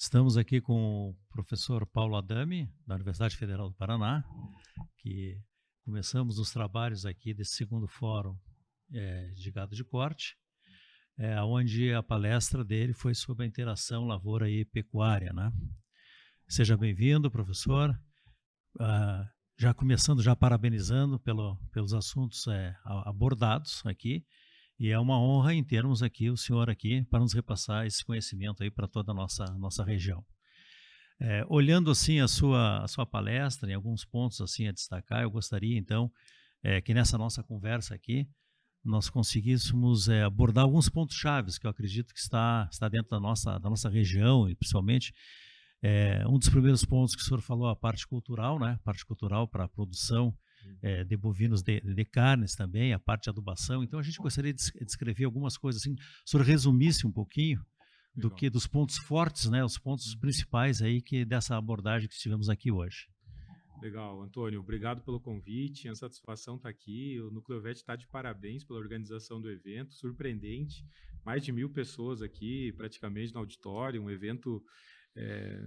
Estamos aqui com o professor Paulo Adami, da Universidade Federal do Paraná, que começamos os trabalhos aqui desse segundo fórum de gado de corte, onde a palestra dele foi sobre a interação lavoura e pecuária, né? Seja bem-vindo, professor. Já começando, já parabenizando pelos assuntos abordados aqui, e é uma honra em termos aqui o senhor aqui para nos repassar esse conhecimento aí para toda a nossa região. Olhando assim a sua palestra, em alguns pontos assim a destacar, eu gostaria então que nessa nossa conversa aqui nós conseguíssemos abordar alguns pontos chaves que eu acredito que está dentro da nossa região, e principalmente um dos primeiros pontos que o senhor falou, a parte cultural, né? A parte cultural para a produção de bovinos de carnes também, a parte de adubação. Então a gente gostaria de descrever algumas coisas assim, o senhor resumisse um pouquinho dos pontos fortes, né? Os pontos principais aí dessa abordagem que tivemos aqui hoje. Legal, Antônio, obrigado pelo convite, a satisfação está aqui, o Nucleovet está de parabéns pela organização do evento, surpreendente, mais de 1.000 pessoas aqui praticamente no auditório, um evento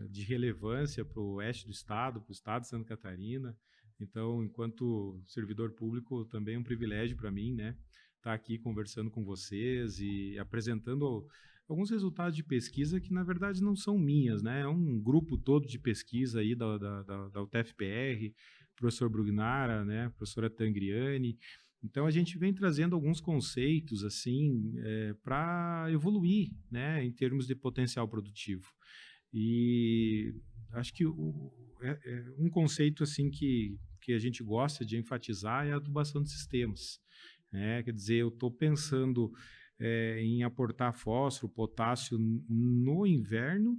de relevância para o oeste do estado, para o estado de Santa Catarina. Então, enquanto servidor público, também é um privilégio para mim, né, estar aqui conversando com vocês e apresentando alguns resultados de pesquisa que, na verdade, não são minhas, né? É um grupo todo de pesquisa aí da UTFPR, professor Brugnara, né, professora Tangriani. Então, a gente vem trazendo alguns conceitos assim para evoluir, né, em termos de potencial produtivo. E acho que um conceito assim que a gente gosta de enfatizar é a adubação de sistemas. Quer dizer, eu estou pensando em aportar fósforo, potássio no inverno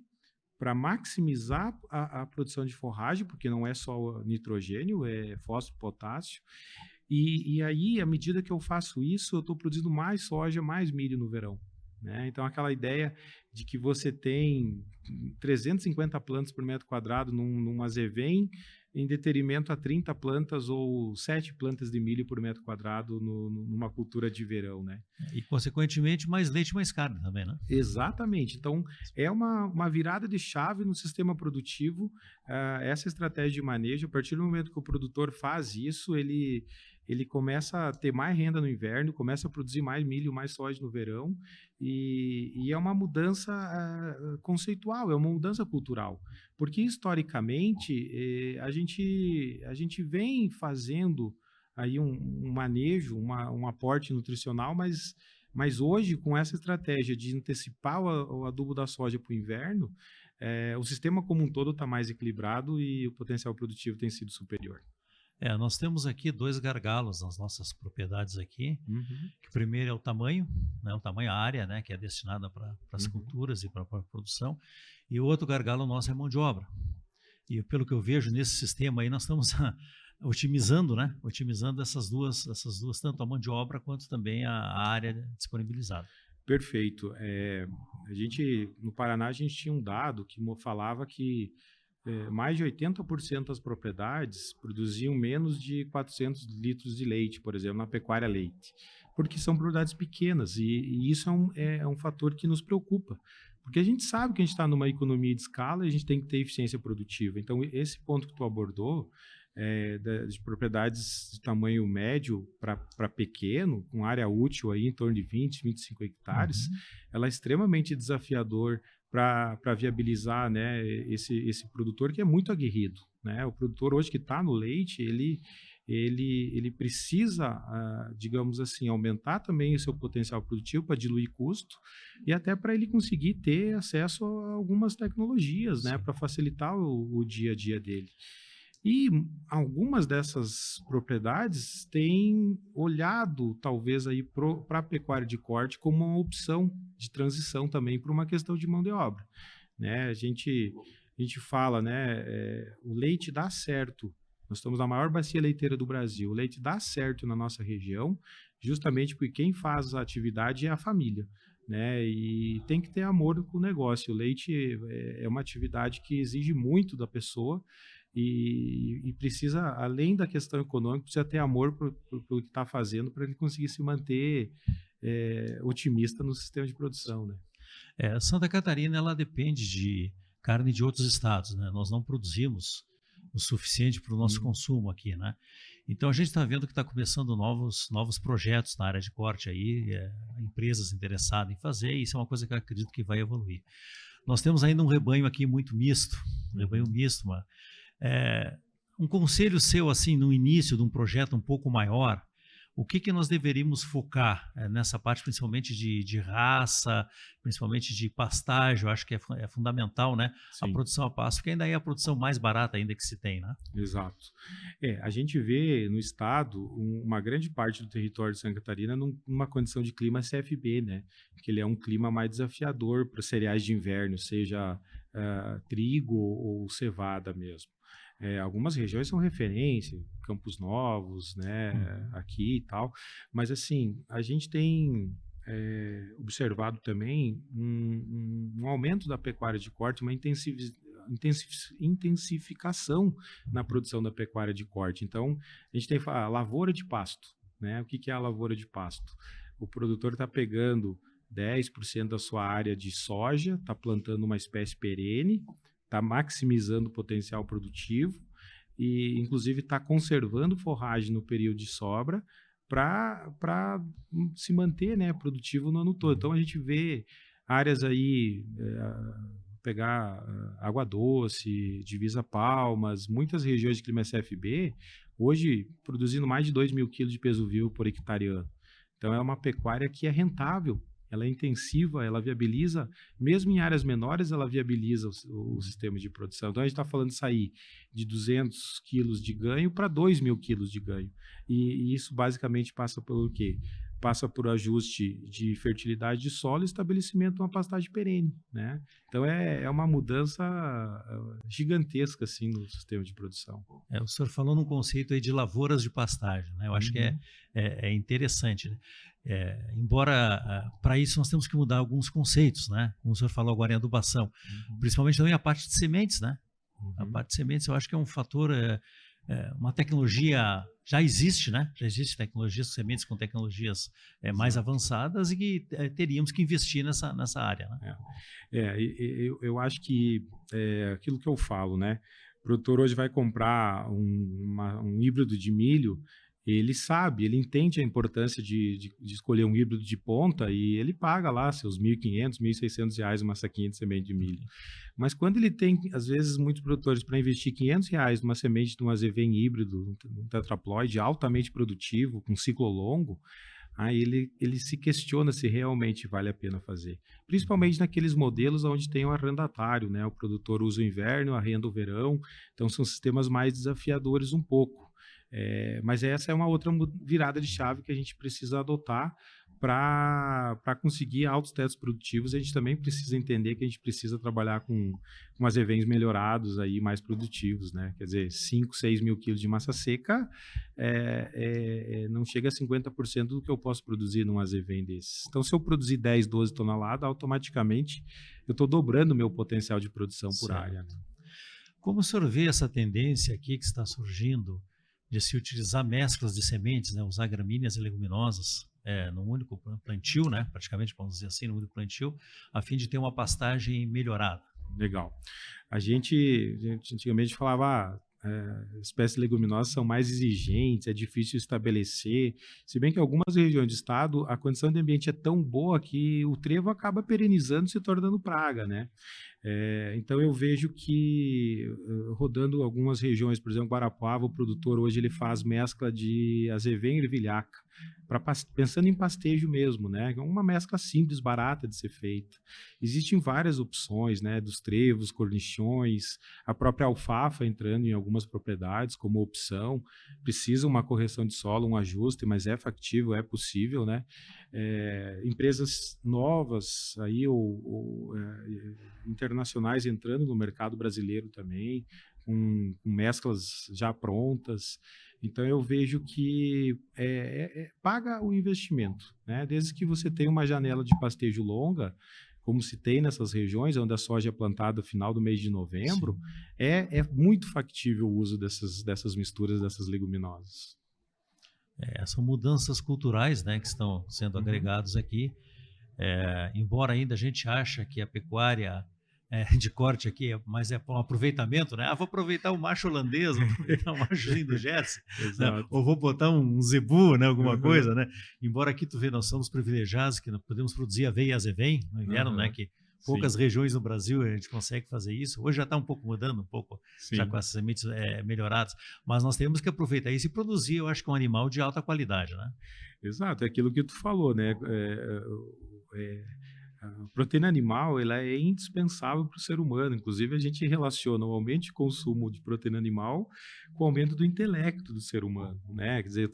para maximizar a produção de forragem, porque não é só nitrogênio, é fósforo, potássio. E aí, à medida que eu faço isso, eu estou produzindo mais soja, mais milho no verão. Né? Então, aquela ideia de que você tem 350 plantas por metro quadrado num azevém, em detrimento a 30 plantas ou 7 plantas de milho por metro quadrado numa cultura de verão. Né? E, consequentemente, mais leite e mais carne também, né? Exatamente. Então, é uma virada de chave no sistema produtivo, essa estratégia de manejo. A partir do momento que o produtor faz isso, ele começa a ter mais renda no inverno, começa a produzir mais milho, mais soja no verão, e é uma mudança conceitual, é uma mudança cultural. Porque, historicamente, a gente vem fazendo aí um manejo, um aporte nutricional, mas hoje, com essa estratégia de antecipar o adubo da soja para o inverno, o sistema como um todo está mais equilibrado e o potencial produtivo tem sido superior. Nós temos aqui 2 gargalos nas nossas propriedades aqui. Uhum. Que o primeiro é o tamanho, né, a área, né, que é destinada para as culturas e para a produção, e o outro gargalo nosso é mão de obra. E pelo que eu vejo nesse sistema aí, nós estamos otimizando, né, essas duas, tanto a mão de obra quanto também a área disponibilizada. Perfeito. No Paraná, a gente tinha um dado que falava que mais de 80% das propriedades produziam menos de 400 litros de leite, por exemplo, na pecuária leite, porque são propriedades pequenas e isso é um fator que nos preocupa, porque a gente sabe que a gente está numa economia de escala e a gente tem que ter eficiência produtiva. Então, esse ponto que tu abordou, de propriedades de tamanho médio para pequeno, com área útil aí em torno de 20, 25 hectares, ela é extremamente desafiador para viabilizar, né, esse produtor que é muito aguerrido. Né? O produtor hoje que está no leite, ele precisa, digamos assim, aumentar também o seu potencial produtivo para diluir custo e até para ele conseguir ter acesso a algumas tecnologias, né, para facilitar o dia a dia dele. E algumas dessas propriedades têm olhado, talvez, aí para a pecuária de corte como uma opção de transição também para uma questão de mão de obra. Né? A gente fala, né, o leite dá certo. Nós estamos na maior bacia leiteira do Brasil. O leite dá certo na nossa região, justamente porque quem faz a atividade é a família. Né? E tem que ter amor com o negócio. O leite é uma atividade que exige muito da pessoa, e precisa, além da questão econômica, precisa ter amor pelo que está fazendo para ele conseguir se manter otimista no sistema de produção. Né? Santa Catarina ela depende de carne de outros estados, né? Nós não produzimos o suficiente para o nosso consumo aqui, né? Então a gente está vendo que está começando novos projetos na área de corte aí, empresas interessadas em fazer, e isso é uma coisa que eu acredito que vai evoluir. Nós temos ainda um rebanho aqui muito misto, mas um conselho seu assim no início de um projeto um pouco maior, o que nós deveríamos focar nessa parte, principalmente de raça, principalmente de pastagem? Eu acho que é fundamental, né? Sim. A produção a pasto, porque ainda é a produção mais barata ainda que se tem, né? Exato. A gente vê no estado uma grande parte do território de Santa Catarina numa condição de clima CFB, né? Que ele é um clima mais desafiador para cereais de inverno, seja trigo ou cevada mesmo. Algumas regiões são referência, Campos Novos, né, aqui e tal, mas assim, a gente tem observado também um aumento da pecuária de corte, uma intensificação na produção da pecuária de corte. Então, a gente tem a lavoura de pasto, né? O que é a lavoura de pasto? O produtor está pegando 10% da sua área de soja, está plantando uma espécie perene, está maximizando o potencial produtivo e, inclusive, está conservando forragem no período de sobra para se manter, né, produtivo no ano todo. Então, a gente vê áreas aí, pegar Água Doce, Divisa Palmas, muitas regiões de clima CFB, hoje produzindo mais de 2.000 quilos de peso vivo por hectare ano. Então, é uma pecuária que é rentável, ela é intensiva, ela viabiliza, mesmo em áreas menores, ela viabiliza o sistema de produção. Então, a gente está falando de sair de 200 quilos de ganho para 2.000 quilos de ganho. E isso basicamente passa pelo quê? Passa por ajuste de fertilidade de solo e estabelecimento de uma pastagem perene, né? Então, é uma mudança gigantesca, assim, no sistema de produção. O senhor falou num conceito aí de lavouras de pastagem, né? Eu acho que é interessante, né? Embora para isso nós temos que mudar alguns conceitos, né? Como o senhor falou agora em adubação, principalmente também a parte de sementes, né? A parte de sementes eu acho que é um fator, uma tecnologia já existe, né? Já existe tecnologias, sementes com tecnologias mais avançadas e que teríamos que investir nessa área, né? Eu acho que aquilo que eu falo, né? O produtor hoje vai comprar um híbrido de milho, ele sabe, ele entende a importância de escolher um híbrido de ponta e ele paga lá seus R$1.500, R$1.600 uma saquinha de semente de milho. Mas quando ele tem, às vezes, muitos produtores para investir R$500 numa semente de um azevém híbrido, um tetraploide altamente produtivo, com ciclo longo, aí ele se questiona se realmente vale a pena fazer. Principalmente naqueles modelos onde tem o arrendatário, né? O produtor usa o inverno, arrenda o verão, então são sistemas mais desafiadores um pouco. Mas essa é uma outra virada de chave que a gente precisa adotar para conseguir altos tetos produtivos. A gente também precisa entender que a gente precisa trabalhar com azevens melhorados, aí, mais produtivos, né? Quer dizer, 5, 6 mil quilos de massa seca não chega a 50% do que eu posso produzir num azevém desses. Então, se eu produzir 10, 12 toneladas, automaticamente eu estou dobrando o meu potencial de produção por área, né? Como o senhor vê essa tendência aqui que está surgindo de se utilizar mesclas de sementes, né, usar gramíneas e leguminosas num único plantio, né, praticamente, vamos dizer assim, num único plantio, a fim de ter uma pastagem melhorada? Legal. A gente antigamente falava, espécies leguminosas são mais exigentes, é difícil estabelecer, se bem que em algumas regiões do estado a condição de ambiente é tão boa que o trevo acaba perenizando, se tornando praga, né? Então eu vejo que rodando algumas regiões, por exemplo, Guarapuava, o produtor hoje ele faz mescla de azevém e ervilhaca, pensando em pastejo mesmo, né? Uma mescla simples, barata de ser feita. Existem várias opções, né? Dos trevos, cornichões, a própria alfafa entrando em algumas propriedades como opção, precisa uma correção de solo, um ajuste, mas é factível, é possível, né? Empresas novas aí internacionais entrando no mercado brasileiro também, com mesclas já prontas. Então eu vejo que paga o investimento, né? Desde que você tenha uma janela de pastejo longa, como se tem nessas regiões, onde a soja é plantada no final do mês de novembro, é muito factível o uso dessas misturas, dessas leguminosas. São mudanças culturais, né, que estão sendo agregados aqui. Embora ainda a gente ache que a pecuária de corte aqui, mas é um aproveitamento, né? Vou aproveitar o macho holandês, vou aproveitar o machozinho do Jersey, né? Ou vou botar um zebu, né? Alguma coisa, né? Embora aqui tu vê, nós somos privilegiados, que nós podemos produzir aveia e azevém no inverno, né? Que poucas regiões no Brasil a gente consegue fazer isso. Hoje já está um pouco mudando, um pouco, já com essas sementes melhoradas, mas nós temos que aproveitar isso e produzir, eu acho que um animal de alta qualidade, né? Exato, é aquilo que tu falou, né? A proteína animal, ela é indispensável para o ser humano. Inclusive, a gente relaciona o aumento de consumo de proteína animal com o aumento do intelecto do ser humano, né? Quer dizer,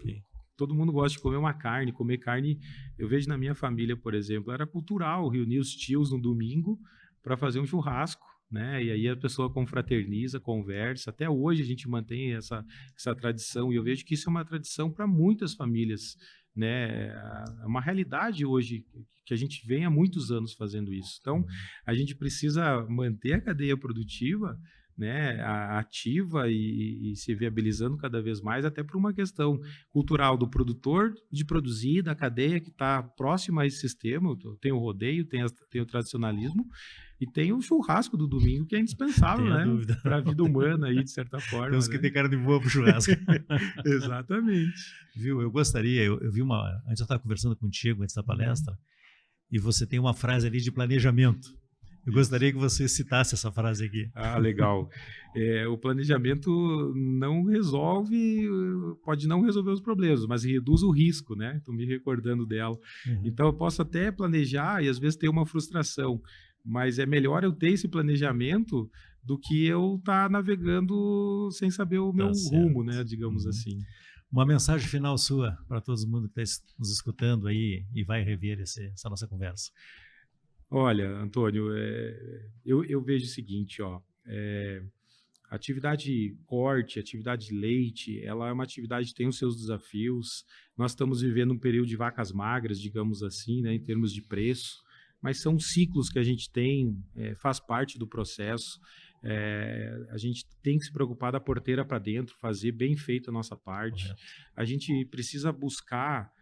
todo mundo gosta de comer uma carne, comer carne. Eu vejo na minha família, por exemplo, era cultural reunir os tios no domingo para fazer um churrasco, né? E aí a pessoa confraterniza, conversa. Até hoje a gente mantém essa tradição, e eu vejo que isso é uma tradição para muitas famílias, né? É uma realidade hoje que a gente vem há muitos anos fazendo isso. Então, a gente precisa manter a cadeia produtiva, né, ativa e se viabilizando cada vez mais, até por uma questão cultural do produtor de produzir, da cadeia que está próxima a esse sistema. Tem o rodeio, tem o tradicionalismo e tem o churrasco do domingo, que é indispensável, né, para a vida humana aí, de certa forma. Temos que ter cara de boa para o churrasco. Exatamente. Viu? Eu gostaria, eu vi antes eu estava conversando contigo antes da palestra, e você tem uma frase ali de planejamento. Eu gostaria que você citasse essa frase aqui. Ah, legal. O planejamento não resolve, pode não resolver os problemas, mas reduz o risco, né? Estou me recordando dela. Então, eu posso até planejar e às vezes ter uma frustração, mas é melhor eu ter esse planejamento do que eu estar navegando sem saber o meu rumo, né? Digamos assim. Uma mensagem final sua para todo mundo que está nos escutando aí e vai rever essa nossa conversa. Olha, Antônio, eu vejo o seguinte, atividade corte, atividade de leite, ela é uma atividade que tem os seus desafios. Nós estamos vivendo um período de vacas magras, digamos assim, né, em termos de preço, mas são ciclos que a gente tem, faz parte do processo. A gente tem que se preocupar da porteira para dentro, fazer bem feito a nossa parte. Correto. A gente precisa buscar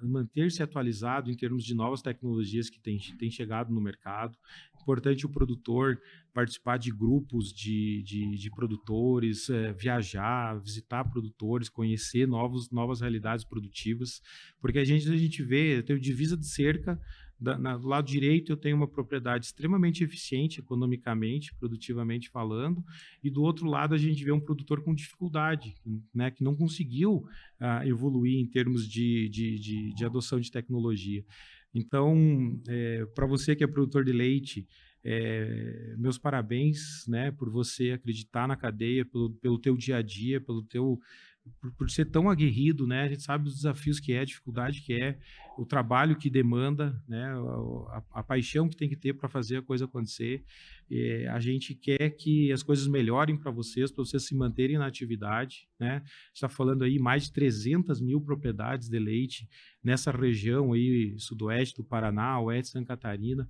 manter-se atualizado em termos de novas tecnologias que têm chegado no mercado. Importante o produtor participar de grupos de produtores, viajar, visitar produtores, conhecer novas realidades produtivas, porque a gente vê, eu tenho divisa de cerca, do lado direito eu tenho uma propriedade extremamente eficiente economicamente, produtivamente falando, e do outro lado a gente vê um produtor com dificuldade, né, que não conseguiu evoluir em termos de adoção de tecnologia. Então, para você que é produtor de leite, meus parabéns, né, por você acreditar na cadeia, pelo teu dia a dia, por ser tão aguerrido, né? A gente sabe os desafios que a dificuldade que o trabalho que demanda, né? A paixão que tem que ter para fazer a coisa acontecer. A gente quer que as coisas melhorem para vocês se manterem na atividade, né? A gente está falando aí mais de 300 mil propriedades de leite nessa região aí, sudoeste do Paraná, oeste de Santa Catarina.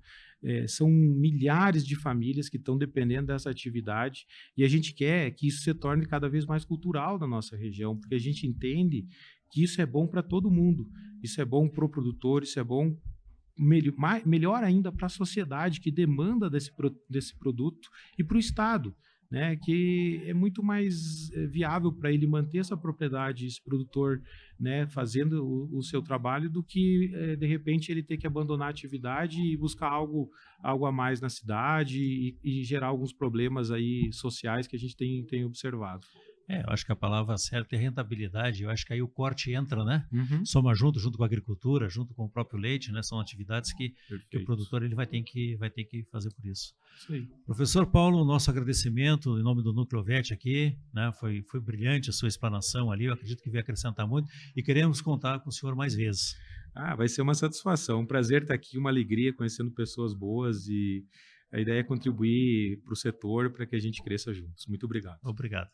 São milhares de famílias que estão dependendo dessa atividade, e a gente quer que isso se torne cada vez mais cultural na nossa região, porque a gente entende que isso é bom para todo mundo. Isso é bom para o produtor, isso é bom, melhor ainda, para a sociedade que demanda desse produto, e para o Estado, né, que é muito mais viável para ele manter essa propriedade, esse produtor, né, fazendo o seu trabalho, do que, de repente, ele ter que abandonar a atividade e buscar algo a mais na cidade e gerar alguns problemas aí sociais que a gente tem observado. Eu acho que a palavra certa é rentabilidade. Eu acho que aí o corte entra, né? Soma junto com a agricultura, junto com o próprio leite, né? São atividades que o produtor ele vai ter que fazer por isso. Isso aí. Professor Paulo, nosso agradecimento em nome do Núcleo VET aqui, né? Foi brilhante a sua explanação ali. Eu acredito que veio acrescentar muito e queremos contar com o senhor mais vezes. Vai ser uma satisfação, um prazer estar aqui, uma alegria, conhecendo pessoas boas, e a ideia é contribuir para o setor para que a gente cresça juntos. Muito obrigado. Obrigado.